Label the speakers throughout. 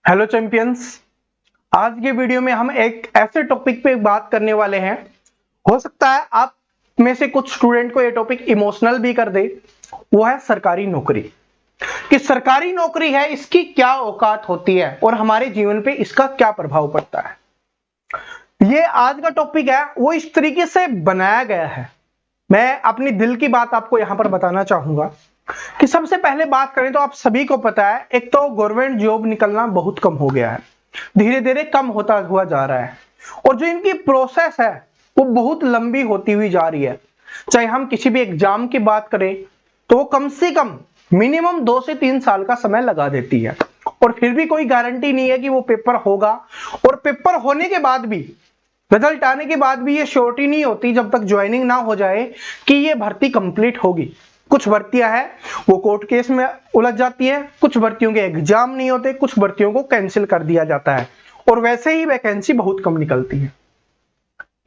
Speaker 1: Hello champions. आज के video में हम एक ऐसे टॉपिक पे बात करने वाले हैं। हो सकता है आप में से कुछ स्टूडेंट को ये टॉपिक इमोशनल भी कर दे। वो है सरकारी नौकरी। कि सरकारी नौकरी है, इसकी क्या औकात होती है और हमारे जीवन पे इसका क्या प्रभाव पड़ता है। ये आज का टॉपिक है, वो इस तरीके से बनाया गया है। मैं अपनी दिल की बात आपको यहां पर बताना चाहूंगा कि सबसे पहले बात करें तो आप सभी को पता है, एक तो गवर्नमेंट जॉब निकलना बहुत कम हो गया है, धीरे धीरे कम होता हुआ जा रहा है। और जो इनकी प्रोसेस है वो बहुत लंबी होती हुई जा रही है। चाहे हम किसी भी एग्जाम की बात करें तो वो कम से कम मिनिमम 2 से 3 साल का समय लगा देती है। और फिर भी कोई गारंटी नहीं है कि वो पेपर होगा। और पेपर होने के बाद भी, रिजल्ट आने के बाद भी ये श्योरिटी नहीं होती जब तक ज्वाइनिंग ना हो जाए कि ये भर्ती कंप्लीट होगी। कुछ भर्तियां हैं वो कोर्ट केस में उलझ जाती है, कुछ भर्तियों के एग्जाम नहीं होते, कुछ भर्तियों को कैंसिल कर दिया जाता है और वैसे ही वैकेंसी बहुत कम निकलती है।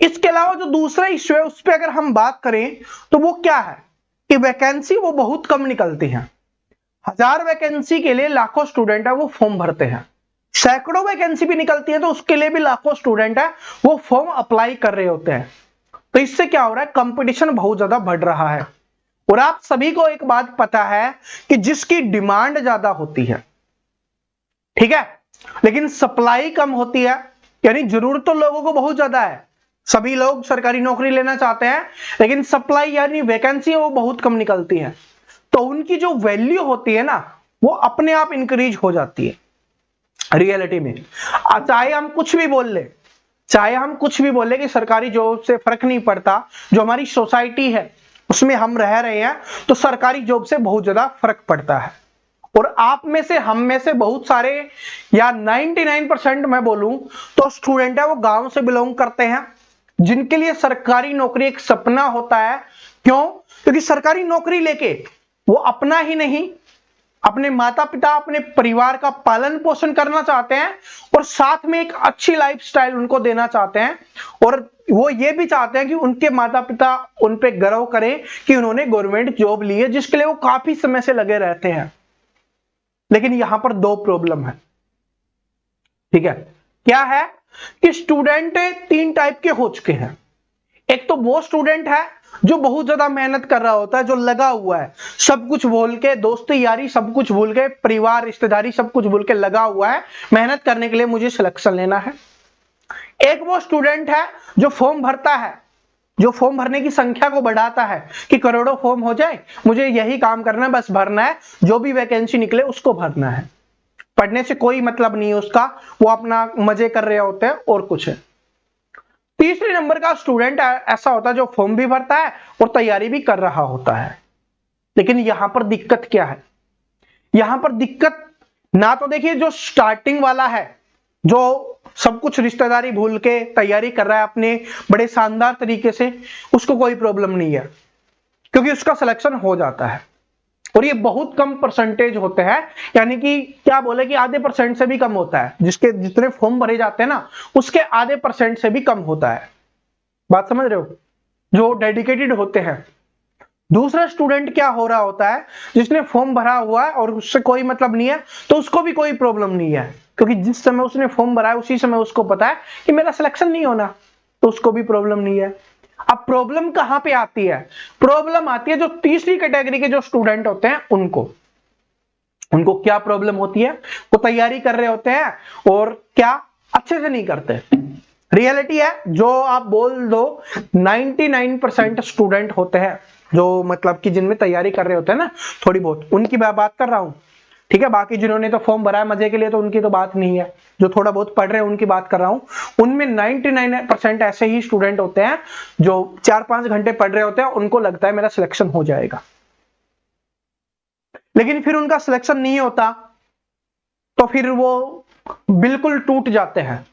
Speaker 1: इसके अलावा जो दूसरा इश्यू है उस पर अगर हम बात करें तो वो क्या है कि वैकेंसी वो बहुत कम निकलती है। 1000 वैकेंसी के लिए लाखों स्टूडेंट है वो फॉर्म भरते हैं। सैकड़ों वैकेंसी भी निकलती है तो उसके लिए भी लाखों स्टूडेंट है वो फॉर्म अप्लाई कर रहे होते हैं। तो इससे क्या हो रहा है, कंपटीशन बहुत ज्यादा बढ़ रहा है। और आप सभी को एक बात पता है कि जिसकी डिमांड ज्यादा होती है, ठीक है, लेकिन सप्लाई कम होती है, यानी जरूरत तो लोगों को बहुत ज्यादा है, सभी लोग सरकारी नौकरी लेना चाहते हैं, लेकिन सप्लाई यानी वैकेंसी वो बहुत कम निकलती है। तो उनकी जो वैल्यू होती है ना वो अपने आप इंक्रीज हो जाती है रियलिटी में। चाहे हम कुछ भी बोल ले, चाहे हम कुछ भी बोले कि सरकारी जॉब से फर्क नहीं पड़ता, जो हमारी सोसाइटी है उसमें हम रह रहे हैं तो सरकारी जॉब से बहुत ज्यादा फर्क पड़ता है। और आप में से, हम में से बहुत सारे या 99% मैं बोलूं तो स्टूडेंट है वो गांव से बिलोंग करते हैं, जिनके लिए सरकारी नौकरी एक सपना होता है। क्यों? क्योंकि सरकारी नौकरी लेके वो अपना ही नहीं, अपने माता पिता, अपने परिवार का पालन पोषण करना चाहते हैं और साथ में एक अच्छी लाइफस्टाइल उनको देना चाहते हैं। और वो ये भी चाहते हैं कि उनके माता पिता उन पे गर्व करें कि उन्होंने गवर्नमेंट जॉब ली है, जिसके लिए वो काफी समय से लगे रहते हैं। लेकिन यहां पर 2 प्रॉब्लम है, ठीक है। क्या है कि स्टूडेंट 3 टाइप के हो चुके हैं। एक तो वो स्टूडेंट है जो बहुत ज्यादा मेहनत कर रहा होता है, जो लगा हुआ है, सब कुछ भूल के, दोस्ती यारी सब कुछ भूल के, परिवार रिश्तेदारी सब कुछ भूल के लगा हुआ है मेहनत करने के लिए, मुझे सिलेक्शन लेना है। एक वो स्टूडेंट है जो फॉर्म भरता है, जो फॉर्म भरने की संख्या को बढ़ाता है कि करोड़ों फॉर्म हो जाए, मुझे यही काम करना है, बस भरना है, जो भी वैकेंसी निकले उसको भरना है, पढ़ने से कोई मतलब नहीं है उसका, वो अपना मजे कर रहे होते हैं और कुछ है। तीसरे नंबर का स्टूडेंट ऐसा होता है जो फॉर्म भी भरता है और तैयारी भी कर रहा होता है। लेकिन यहां पर दिक्कत क्या है, यहां पर दिक्कत ना तो देखिए जो स्टार्टिंग वाला है, जो सब कुछ रिश्तेदारी भूल के तैयारी कर रहा है अपने बड़े शानदार तरीके से, उसको कोई प्रॉब्लम नहीं है क्योंकि उसका सिलेक्शन हो जाता है। और ये बहुत कम परसेंटेज होते हैं, यानी कि क्या बोले कि आधे % से भी कम होता है, जिसके जितने फॉर्म भरे जाते हैं ना उसके आधे % से भी कम होता है। बात समझ रहे हो, जो डेडिकेटेड होते हैं। दूसरा स्टूडेंट क्या हो रहा होता है, जिसने फॉर्म भरा हुआ है और उससे कोई मतलब नहीं है, तो उसको भी कोई प्रॉब्लम नहीं है क्योंकि जिस समय उसने फॉर्म भरा है उसी समय उसको पता है कि मेरा सिलेक्शन नहीं होना, तो उसको भी प्रॉब्लम नहीं है। अब प्रॉब्लम कहां पे आती है? प्रॉब्लम आती है जो तीसरी कैटेगरी के जो स्टूडेंट होते हैं उनको क्या प्रॉब्लम होती है, वो तैयारी कर रहे होते हैं और क्या अच्छे से नहीं करते। रियलिटी है, जो आप बोल दो 99% स्टूडेंट होते हैं जो मतलब कि जिनमें तैयारी कर रहे होते हैं ना थोड़ी बहुत, उनकी मैं बात कर रहा हूं, ठीक है। बाकी जिन्होंने तो फॉर्म भरा है मजे के लिए तो उनकी तो बात नहीं है, जो थोड़ा बहुत पढ़ रहे हैं उनकी बात कर रहा हूं। उनमें 99% ऐसे ही स्टूडेंट होते हैं जो 4-5 घंटे पढ़ रहे होते हैं, उनको लगता है मेरा सिलेक्शन हो जाएगा, लेकिन फिर उनका सिलेक्शन नहीं होता तो फिर वो बिल्कुल टूट जाते हैं।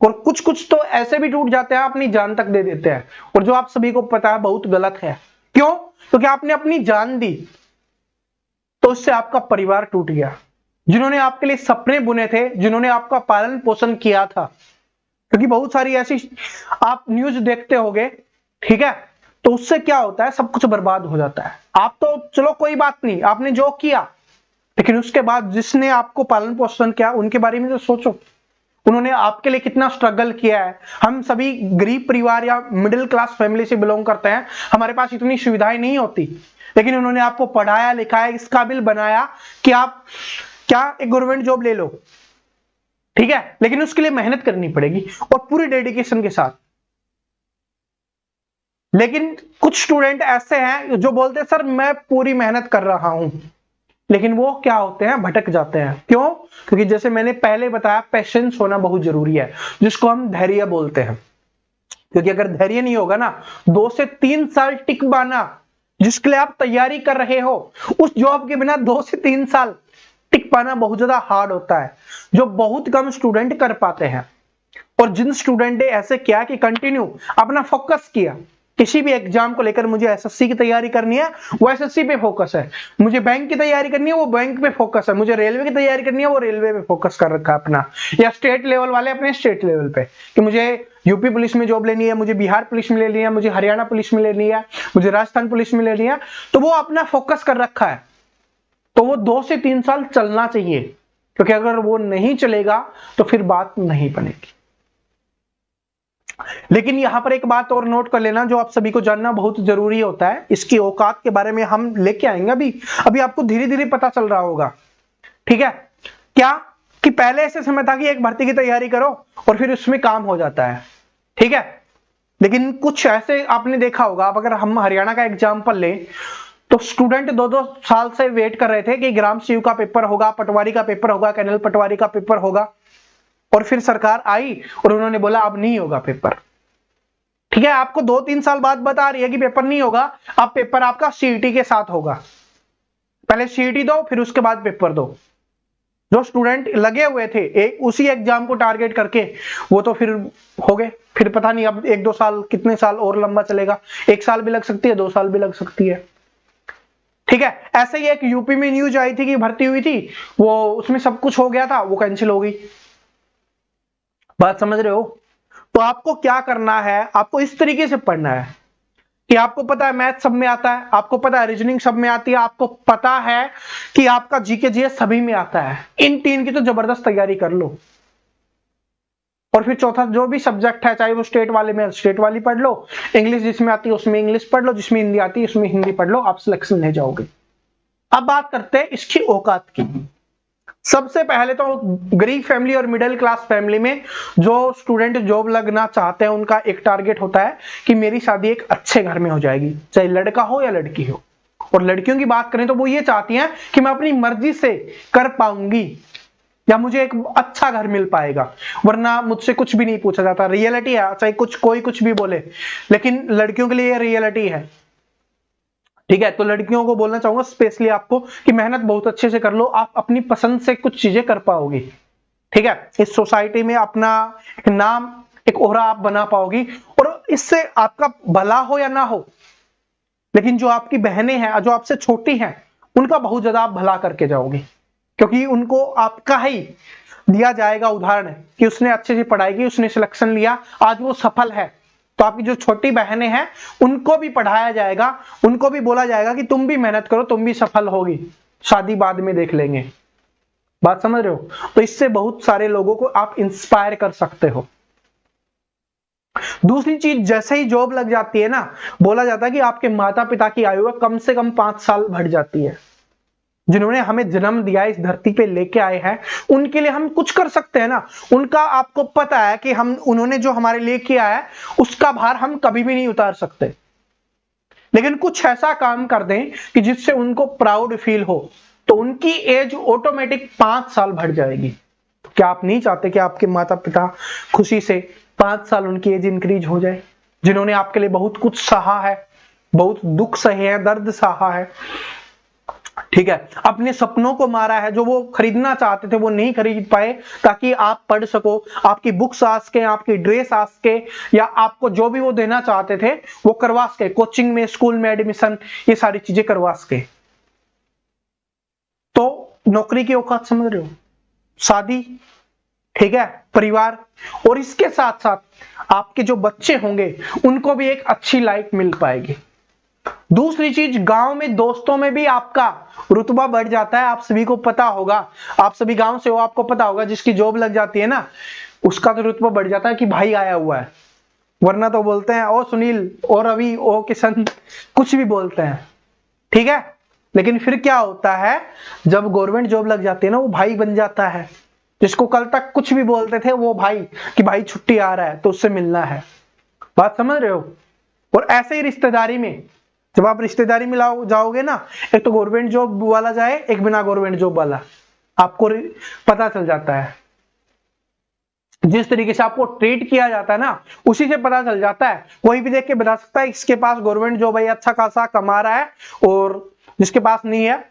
Speaker 1: और कुछ कुछ तो ऐसे भी टूट जाते हैं अपनी जान तक दे देते हैं, और जो आप सभी को पता है बहुत गलत है। क्यों? क्योंकि आपने अपनी जान दी तो उससे आपका परिवार टूट गया, जिन्होंने आपके लिए सपने बुने थे, जिन्होंने आपका पालन पोषण किया था। क्योंकि बहुत सारी ऐसी आप न्यूज देखते होंगे, ठीक है, तो उससे क्या होता है, सब कुछ बर्बाद हो जाता है। आप तो चलो कोई बात नहीं, आपने जो किया लेकिन उसके बाद जिसने आपको पालन पोषण किया उनके बारे में तो सोचो, उन्होंने आपके लिए कितना स्ट्रगल किया है। हम सभी गरीब परिवार या मिडिल क्लास फैमिली से बिलोंग करते हैं, हमारे पास इतनी सुविधाएं नहीं होती, लेकिन उन्होंने आपको पढ़ाया लिखाया, इस काबिल बनाया कि आप क्या एक गवर्नमेंट जॉब ले लो, ठीक है, लेकिन उसके लिए मेहनत करनी पड़ेगी और पूरी डेडिकेशन के साथ। लेकिन कुछ स्टूडेंट ऐसे हैं जो बोलते हैं सर मैं पूरी मेहनत कर रहा हूं, लेकिन वो क्या होते हैं, भटक जाते हैं। क्यों? क्योंकि जैसे मैंने पहले बताया, पेशेंस होना बहुत जरूरी है, जिसको हम धैर्य बोलते हैं। क्योंकि अगर धैर्य नहीं होगा ना, 2 से 3 साल टिक पाना, जिसके लिए आप तैयारी कर रहे हो, उस जॉब के बिना 2 से 3 साल टिक पाना बहुत ज्यादा हार्ड होता है, जो बहुत कम स्टूडेंट कर पाते हैं। और जिन स्टूडेंट ने ऐसे किया कि कंटिन्यू अपना फोकस किया, किसी भी एग्जाम को लेकर, मुझे एसएससी की तैयारी करनी है वो एसएससी पे फोकस है, मुझे बैंक की तैयारी करनी है वो बैंक पे फोकस है, मुझे रेलवे की तैयारी करनी है वो रेलवे पे फोकस कर रखा है अपना, या स्टेट लेवल वाले अपने स्टेट लेवल पे कि मुझे यूपी पुलिस में जॉब लेनी है, मुझे बिहार पुलिस में लेनी है, मुझे हरियाणा पुलिस में लेनी है, मुझे राजस्थान पुलिस में लेनी है, तो वो अपना फोकस कर रखा है। तो वो 2 से 3 साल चलना चाहिए, क्योंकि अगर वो नहीं चलेगा तो फिर बात नहीं बनेगी। लेकिन यहां पर एक बात और नोट कर लेना, जो आप सभी को जानना बहुत जरूरी होता है, इसकी औकात के बारे में हम लेके आएंगे। अभी आपको धीरे धीरे पता चल रहा होगा, ठीक है, क्या कि पहले ऐसे समय था कि एक भर्ती की तैयारी करो और फिर उसमें काम हो जाता है, ठीक है, लेकिन कुछ ऐसे आपने देखा होगा, अब अगर हम हरियाणा का एग्जाम्पल लें तो स्टूडेंट 2-2 साल से वेट कर रहे थे कि ग्राम सीयू का पेपर होगा, पटवारी का पेपर होगा, कैनल पटवारी का पेपर होगा, और फिर सरकार आई और उन्होंने बोला अब नहीं होगा पेपर, ठीक है, आपको 2-3 साल बाद बता रही है कि पेपर नहीं होगा, अब पेपर आपका सीईटी के साथ होगा, पहले सीईटी दो फिर उसके बाद पेपर दो। जो स्टूडेंट लगे हुए थे एक उसी एग्जाम को टारगेट करके, वो तो फिर हो गए, फिर पता नहीं अब 1-2 साल कितने साल और लंबा चलेगा, 1 साल भी लग सकती है, 2 साल भी लग सकती है, ठीक है। ऐसे ही एक यूपी में न्यूज आई थी कि भर्ती हुई थी, वो उसमें सब कुछ हो गया था, वो कैंसिल हो गई। बात समझ रहे हो? तो आपको क्या करना है, आपको इस तरीके से पढ़ना है कि आपको पता है मैथ सब में आता है, आपको पता है रीजनिंग सब में आती है, आपको पता है कि आपका जीके जीएस सभी में आता है, इन 3 की तो जबरदस्त तैयारी कर लो। और फिर चौथा जो भी सब्जेक्ट है, चाहे वो स्टेट वाले में स्टेट वाली पढ़ लो, इंग्लिश जिसमें आती है उसमें इंग्लिश पढ़ लो, जिसमें हिंदी आती है उसमें हिंदी पढ़ लो, आप सिलेक्शन ले जाओगे। अब बात करते हैं इसकी औकात की। सबसे पहले तो गरीब फैमिली और मिडिल क्लास फैमिली में जो स्टूडेंट जॉब लगना चाहते हैं, उनका एक टारगेट होता है कि मेरी शादी एक अच्छे घर में हो जाएगी, चाहे लड़का हो या लड़की हो। और लड़कियों की बात करें तो वो ये चाहती हैं कि मैं अपनी मर्जी से कर पाऊंगी, या मुझे एक अच्छा घर मिल पाएगा, वरना मुझसे कुछ भी नहीं पूछा जाता। रियलिटी है, चाहे कोई कुछ भी बोले, लेकिन लड़कियों के लिए रियलिटी है, ठीक है। तो लड़कियों को बोलना चाहूंगा स्पेशली आपको कि मेहनत बहुत अच्छे से कर लो, आप अपनी पसंद से कुछ चीजें कर पाओगी, ठीक है। इस सोसाइटी में अपना एक नाम, एक ओहरा आप बना पाओगी, और इससे आपका भला हो या ना हो, लेकिन जो आपकी बहनें हैं, जो आपसे छोटी हैं, उनका बहुत ज्यादा आप भला करके जाओगे, क्योंकि उनको आपका ही दिया जाएगा उदाहरण कि उसने अच्छे से पढ़ाई की, उसने सिलेक्शन लिया, आज वो सफल है। तो आपकी जो छोटी बहनें हैं उनको भी पढ़ाया जाएगा, उनको भी बोला जाएगा कि तुम भी मेहनत करो, तुम भी सफल होगी, शादी बाद में देख लेंगे। बात समझ रहे हो? तो इससे बहुत सारे लोगों को आप इंस्पायर कर सकते हो। दूसरी चीज, जैसे ही जॉब लग जाती है ना, बोला जाता है कि आपके माता पिता की आयु कम से कम 5 साल बढ़ जाती है। जिन्होंने हमें जन्म दिया, इस धरती पे लेके आए हैं, उनके लिए हम कुछ कर सकते हैं ना। उनका आपको पता है कि उन्होंने जो हमारे लिए किया है उसका भार हम कभी भी नहीं उतार सकते, लेकिन कुछ ऐसा काम कर दें कि जिससे उनको प्राउड फील हो, तो उनकी एज ऑटोमेटिक 5 साल बढ़ जाएगी। तो क्या आप नहीं चाहते कि आपके माता पिता खुशी से 5 साल उनकी एज इंक्रीज हो जाए, जिन्होंने आपके लिए बहुत कुछ सहा है, बहुत दुख सहे हैं, दर्द सहा है, ठीक है, अपने सपनों को मारा है, जो वो खरीदना चाहते थे वो नहीं खरीद पाए, ताकि आप पढ़ सको, आपकी बुक्स आ सके, आपकी ड्रेस आ सके, या आपको जो भी वो देना चाहते थे वो करवा सके, कोचिंग में, स्कूल में एडमिशन, ये सारी चीजें करवा सके। तो नौकरी की औकात समझ रहे हो, शादी, ठीक है, परिवार, और इसके साथ साथ आपके जो बच्चे होंगे उनको भी एक अच्छी लाइफ मिल पाएगी। दूसरी चीज, गांव में दोस्तों में भी आपका रुतबा बढ़ जाता है। आप सभी को पता होगा, आप सभी गांव से हो, आपको पता होगा जिसकी जॉब लग जाती है ना, उसका तो रुतबा बढ़ जाता है कि भाई आया हुआ है। वरना तो बोलते हैं ओ सुनील, ओ रवि, ओ किशन, कुछ भी बोलते हैं, ठीक है। लेकिन फिर क्या होता है, जब गवर्नमेंट जॉब लग जाती है ना, वो भाई बन जाता है। जिसको कल तक कुछ भी बोलते थे वो भाई, कि भाई छुट्टी आ रहा है तो उससे मिलना है। बात समझ रहे हो। और ऐसे ही रिश्तेदारी में, जब आप रिश्तेदारी में जाओगे ना, एक तो गवर्नमेंट जॉब वाला जाए, एक बिना गवर्नमेंट जॉब वाला, आपको पता चल जाता है। जिस तरीके से आपको ट्रीट किया जाता है ना, उसी से पता चल जाता है। कोई भी देख के बता सकता है इसके पास गवर्नमेंट जॉब है, अच्छा खासा कमा रहा है, और जिसके पास नहीं है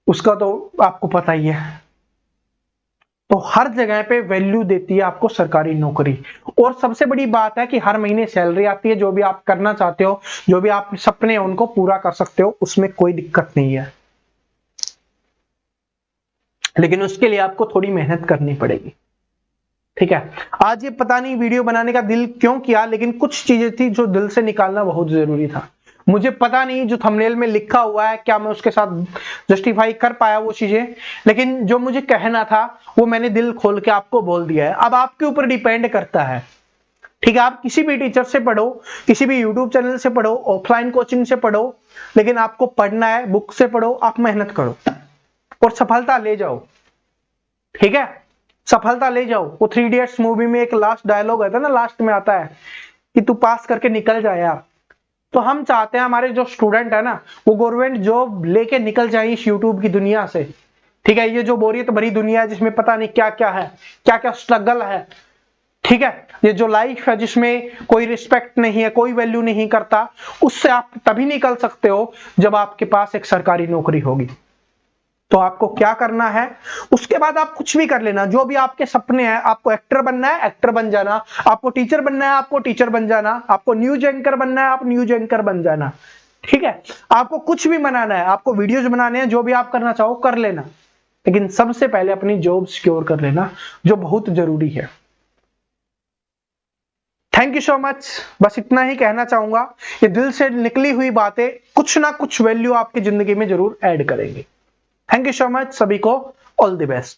Speaker 1: उसका तो आपको पता ही है। तो हर जगह पे वैल्यू देती है आपको सरकारी नौकरी। और सबसे बड़ी बात है कि हर महीने सैलरी आती है। जो भी आप करना चाहते हो, जो भी आप सपने हैं उनको पूरा कर सकते हो, उसमें कोई दिक्कत नहीं है। लेकिन उसके लिए आपको थोड़ी मेहनत करनी पड़ेगी, ठीक है। आज ये पता नहीं वीडियो बनाने का दिल क्यों किया, लेकिन कुछ चीजें थी जो दिल से निकालना बहुत जरूरी था। मुझे पता नहीं जो थंबनेल में लिखा हुआ है क्या मैं उसके साथ जस्टिफाई कर पाया वो चीजें, लेकिन जो मुझे कहना था वो मैंने दिल खोल के आपको बोल दिया है। अब आपके ऊपर डिपेंड करता है, ठीक है। आप किसी भी टीचर से पढ़ो, किसी भी यूट्यूब चैनल से पढ़ो, ऑफलाइन कोचिंग से पढ़ो, लेकिन आपको पढ़ना है, बुक से पढ़ो, आप मेहनत करो और सफलता ले जाओ, ठीक है। सफलता ले जाओ। वो 3 इडियट्स मूवी में एक लास्ट डायलॉग आता है ना, लास्ट में आता है कि तू पास करके निकल जाए यार। तो हम चाहते हैं हमारे जो स्टूडेंट है ना, वो गवर्नमेंट जॉब लेके निकल जाए इस यूट्यूब की दुनिया से, ठीक है। ये जो बोरियत भरी दुनिया है जिसमें पता नहीं क्या क्या है, क्या क्या स्ट्रगल है, ठीक है। ये जो लाइफ है जिसमें कोई रिस्पेक्ट नहीं है, कोई वैल्यू नहीं करता, उससे आप तभी निकल सकते हो जब आपके पास एक सरकारी नौकरी होगी। तो आपको क्या करना है, उसके बाद आप कुछ भी कर लेना। जो भी आपके सपने हैं, आपको एक्टर बनना है, एक्टर बन जाना। आपको टीचर बनना है, आपको टीचर बन जाना। आपको न्यूज एंकर बनना है, आप न्यूज एंकर बन जाना, ठीक है। आपको कुछ भी बनाना है, आपको वीडियोज बनाने हैं, जो भी आप करना चाहो कर लेना, लेकिन सबसे पहले अपनी जॉब सिक्योर कर लेना, जो बहुत जरूरी है। Thank you so much. बस इतना ही कहना चाहूंगा। ये दिल से निकली हुई बातें कुछ ना कुछ वैल्यू आपकी जिंदगी में जरूर ऐड करेंगे। थैंक यू सो मच सभी को। All the best.